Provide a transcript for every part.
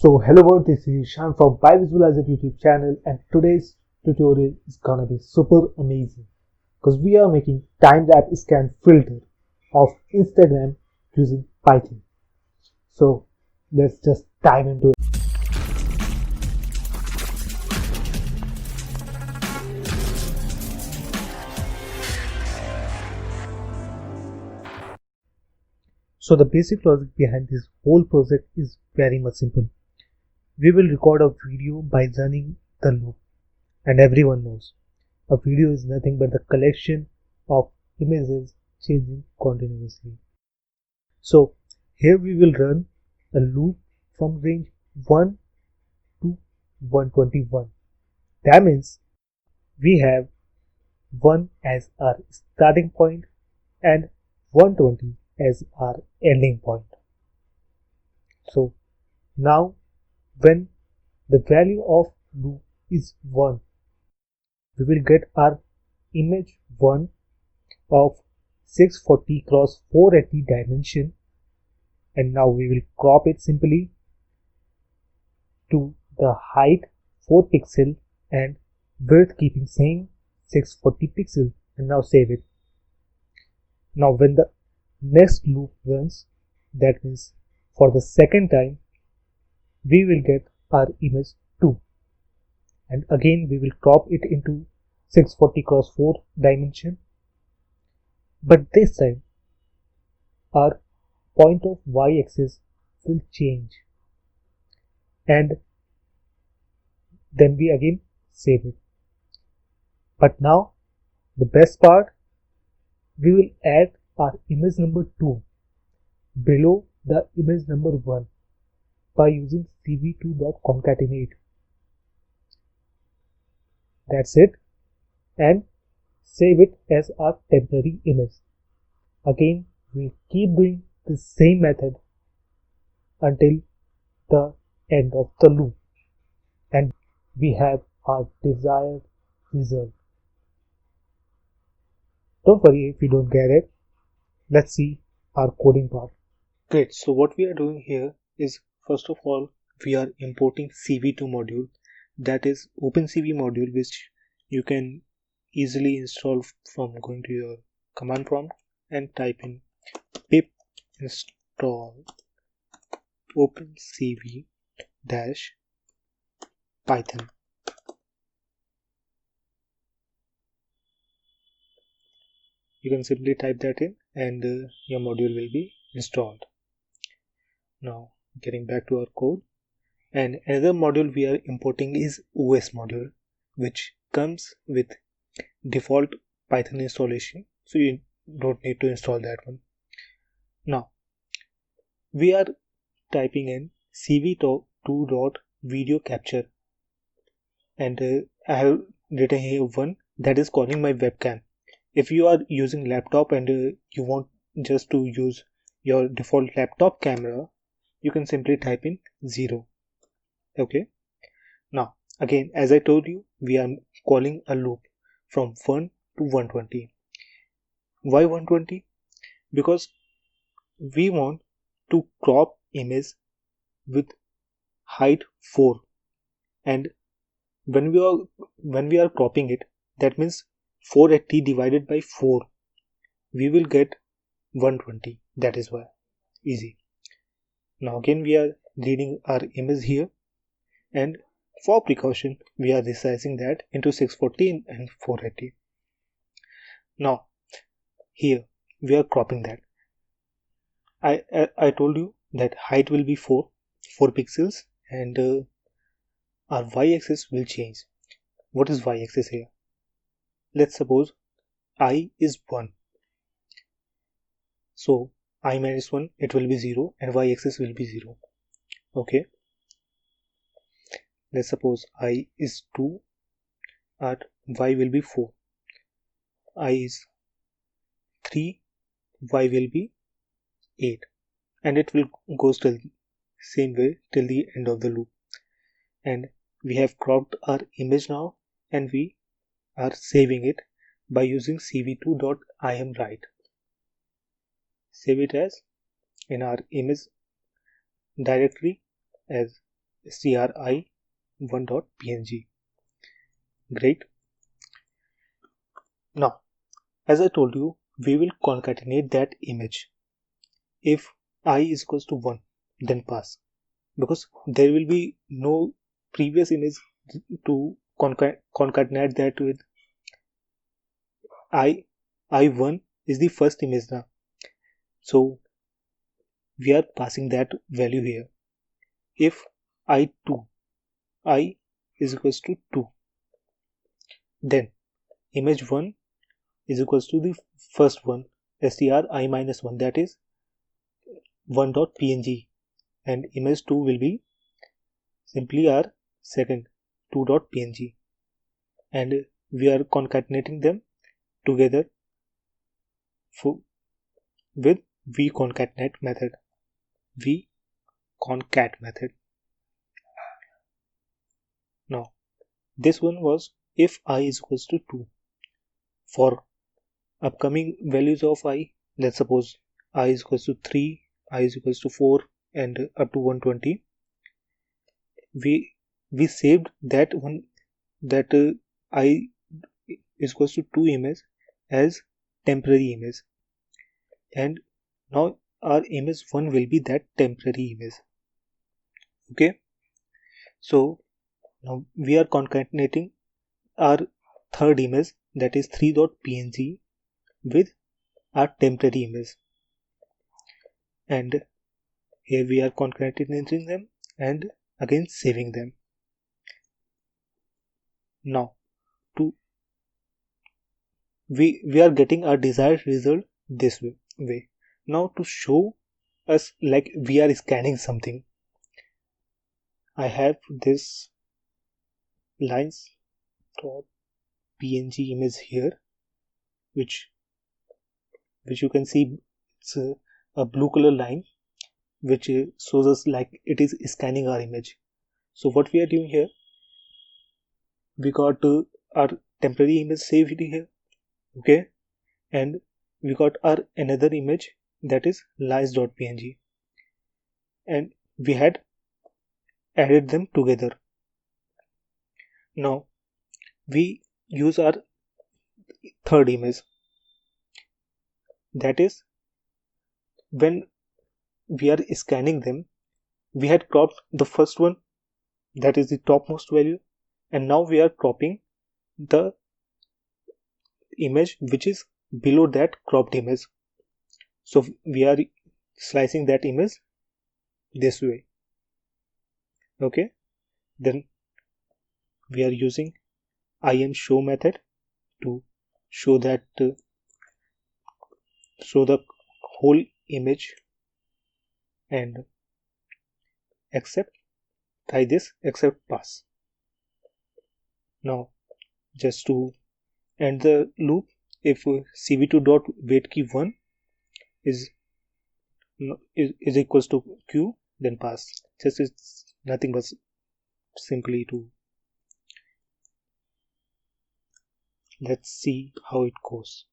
So hello world, this is Shan from PyVisualizer YouTube channel, and today's tutorial is gonna be super amazing because we are making time-lapse scan filter of Instagram using Python. So let's just dive into it. So the basic logic behind this whole project is very much simple. We will record a video by running the loop, and everyone knows a video is nothing but the collection of images changing continuously. So here we will run a loop from range 1 to 121. That means we have 1 as our starting point and 120 as our ending point. So now when the value of loop is 1, we will get our image 1 of 640 cross 480 dimension, and now we will crop it simply to the height 4 pixel and width keeping same 640 pixel, and now save it. Now when the next loop runs, that means for the second time, we will get our image 2, and again we will crop it into 640 cross 4 dimension, but this time our point of y-axis will change, and then we again save it. But now the best part, we will add our image number 2 below the image number 1 by using cv2.concatenate. That's it, and save it as our temporary image. Again we'll keep doing the same method until the end of the loop, and we have our desired result. Don't worry if you don't get it. Let's see our coding part. Great, so what we are doing here is, first of all, we are importing cv2 module, that is OpenCV module, which you can easily install from going to your command prompt and type in pip install OpenCV Python. You can simply type that in and your module will be installed. Now getting back to our code, and another module we are importing is OS module, which comes with default Python installation, so you don't need to install that one. Now we are typing in cv2.video capture, and I have written here one that is calling my webcam. If you are using laptop and you want just to use your default laptop camera, you can simply type in 0. Okay, now again, as I told you, we are calling a loop from 1 to 120. Why 120? Because we want to crop image with height 4, and when we are cropping it, that means 480 divided by 4, we will get 120. That is why. Easy. Now again we are reading our image here, and for precaution we are resizing that into 640 and 480. Now here we are cropping that. I told you that height will be 4 pixels, and our y-axis will change. What is y-axis here? Let's suppose I is 1, so I minus 1, it will be 0, and y-axis will be 0. Okay, let's suppose I is 2 and y will be 4. I is 3, y will be 8, and it will go still same way till the end of the loop. And we have cropped our image now, and we are saving it by using cv2.imwrite. Save it as in our image directory as stri1.png. Great. Now, as I told you, we will concatenate that image. If I is equals to 1, then pass, because there will be no previous image to concatenate that with. I1 is the first image now, so we are passing that value here. If I2 I is equals to 2, then image 1 is equals to the first one, stri minus 1, that is 1.png, and image 2 will be simply our second 2.png, and we are concatenating them together with vconcat method. Now this one was if I is equals to 2. For upcoming values of I, let's suppose I is equals to 3, I is equals to 4, and up to 120, we saved that one, that I is equals to 2 image as temporary image, and now our image 1 will be that temporary image. Okay, so now we are concatenating our third image, that is 3.png, with our temporary image, and here we are concatenating them and again saving them. Now we are getting our desired result this way. Now to show us like we are scanning something, I have this lines.png image here, which you can see it's a blue color line which shows us like it is scanning our image. So what we are doing here, we got our temporary image saved here, okay, and we got our another image, that is lines.png, and we had added them together. Now we use our third image, that is when we are scanning them, we had cropped the first one, that is the topmost value, and now we are cropping the image which is below that cropped image. So we are slicing that image this way. Okay, then we are using ImShow method to show that show the whole image and try this except pass. Now just to end the loop, if cv2.waitKey1 is equals to q, then pass. Just it's nothing but simply to let's see how it goes.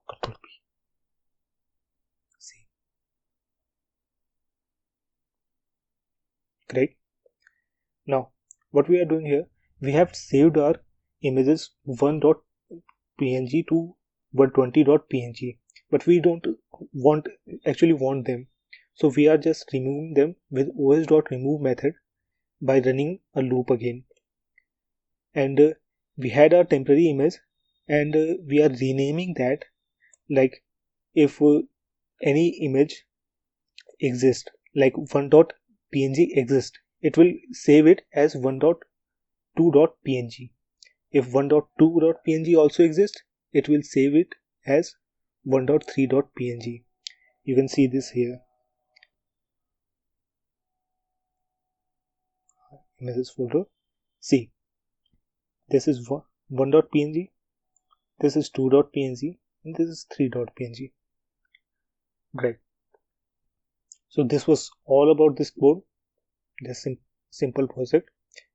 Control P. See. Great. Now what we are doing here, we have saved our images 1.png to 120.png, but we don't actually want them, so we are just removing them with os.remove method by running a loop again. And we had our temporary image, and we are renaming that, like if any image exists, like 1.png exists, it will save it as 1.2.png. If 1.2.png also exists, it will save it as 1.3.png. You can see this here. Images folder. See, this is 1.png, this is 2.png, and this is 3.png. Great. So this was all about this code, this simple project.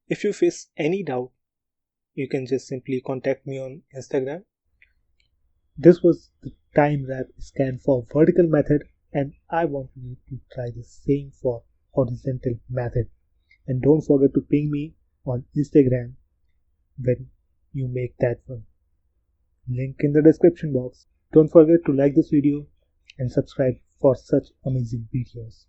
If you face any doubt, you can just simply contact me on Instagram. This was the time wrap scan for vertical method and I want you to try the same for horizontal method. And don't forget to ping me on Instagram when you make that one. Link in the description box. Don't forget to like this video and subscribe for such amazing videos.